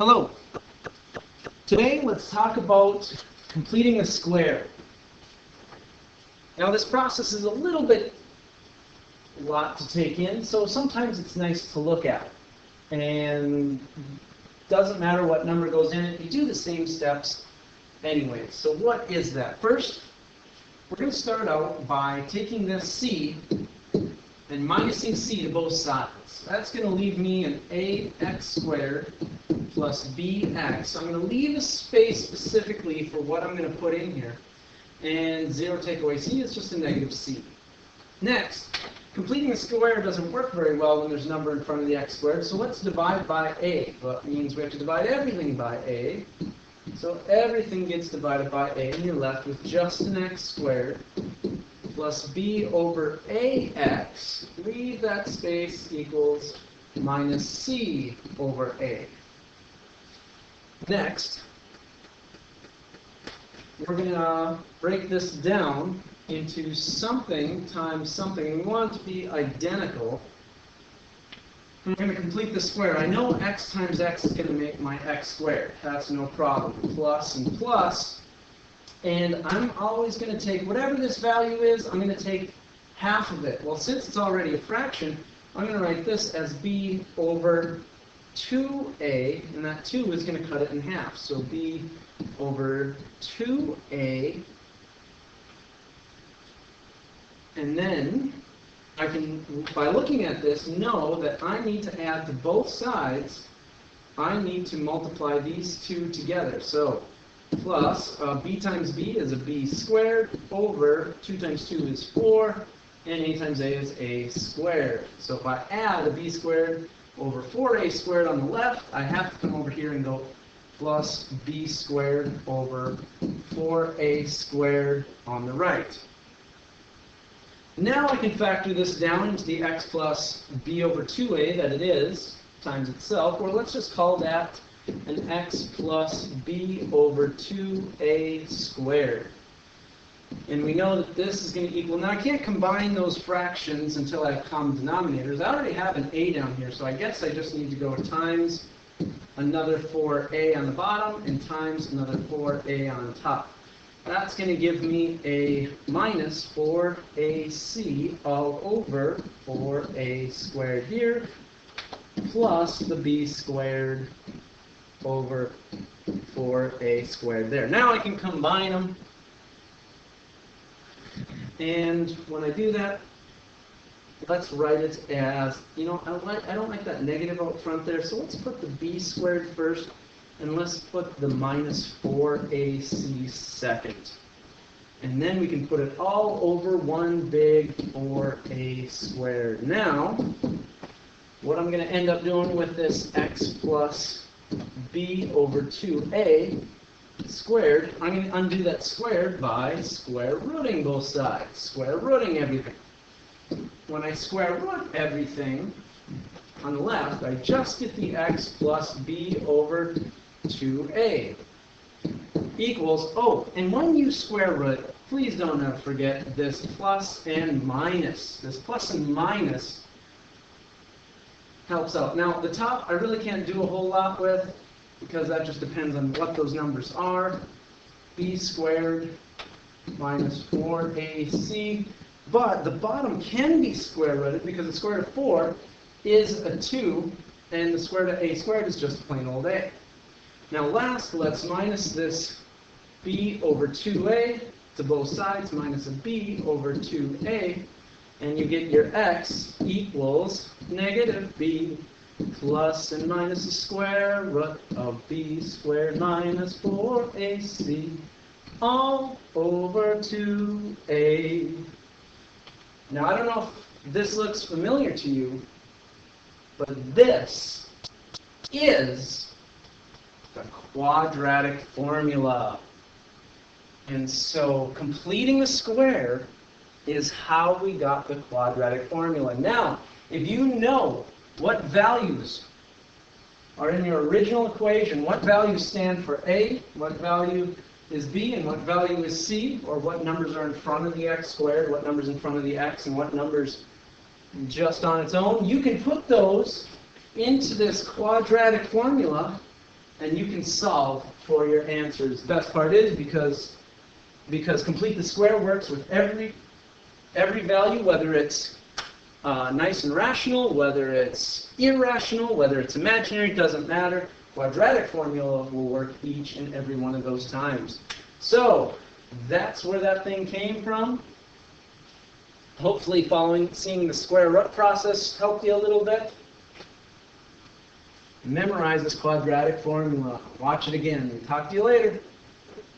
Hello. Today let's talk about completing a square. Now this process is a lot to take in, so sometimes it's nice to look at. And doesn't matter what number goes in it, you do the same steps anyway. So what is that? First, we're going to start out by taking this c and minusing c to both sides. That's going to leave me an ax squared plus bx. So I'm going to leave a space specifically for what I'm going to put in here. And 0 take away c is just a negative c. Next, completing a square doesn't work very well when there's a number in front of the x squared, so let's divide by a. Well, that means we have to divide everything by a. So everything gets divided by a, and you're left with just an x squared plus b over ax. Leave that space equals minus c over a. Next, we're going to break this down into something times something. We want it to be identical. I'm going to complete the square. I know x times x is going to make my x squared. That's no problem. Plus and plus. And I'm always going to take whatever this value is, I'm going to take half of it. Well, since it's already a fraction, I'm going to write this as b over 2a, and that 2 is going to cut it in half. So b over 2a, and then I can, by looking at this, know that I need to add to both sides, I need to multiply these two together. So plus b times b is a b squared over 2 times 2 is 4, and a times a is a squared. So if I add a b squared over 4a squared on the left, I have to come over here and go plus b squared over 4a squared on the right. Now I can factor this down into the x plus b over 2a that it is, times itself, or let's just call that an x plus b over 2a squared. And we know that this is going to equal, now I can't combine those fractions until I have common denominators. I already have an a down here, so I guess I just need to go times another 4a on the bottom and times another 4a on top. That's going to give me a minus 4ac all over 4a squared here, plus the b squared over 4a squared there. Now I can combine them. And when I do that, let's write it as, I don't like that negative out front there, so let's put the b squared first, and let's put the minus 4ac second. And then we can put it all over one big 4a squared. Now, what I'm going to end up doing with this x plus b over 2a squared, I'm going to undo that squared by square rooting both sides. Square rooting everything. When I square root everything on the left, I just get the x plus b over 2a equals, oh, and when you square root, please don't ever forget this plus and minus. This plus and minus helps out. Now, the top I really can't do a whole lot with, because that just depends on what those numbers are. B squared minus 4ac. But the bottom can be square rooted because the square root of 4 is a 2, and the square root of a squared is just plain old a. Now last, let's minus this b over 2a to both sides, minus a b over 2a, and you get your x equals negative b plus and minus the square root of b squared minus 4ac all over 2a. Now, I don't know if this looks familiar to you, but this is the quadratic formula. And so completing the square is how we got the quadratic formula. Now, if you know what values are in your original equation, what values stand for a, what value is b, and what value is c, or what numbers are in front of the x squared, what numbers in front of the x, and what numbers just on its own, you can put those into this quadratic formula and you can solve for your answers. Best part is because complete the square works with every value, whether it's nice and rational, whether it's irrational, whether it's imaginary, doesn't matter. Quadratic formula will work each and every one of those times. So that's where that thing came from. Hopefully seeing the square root process helped you a little bit. Memorize this quadratic formula. Watch it again. Talk to you later.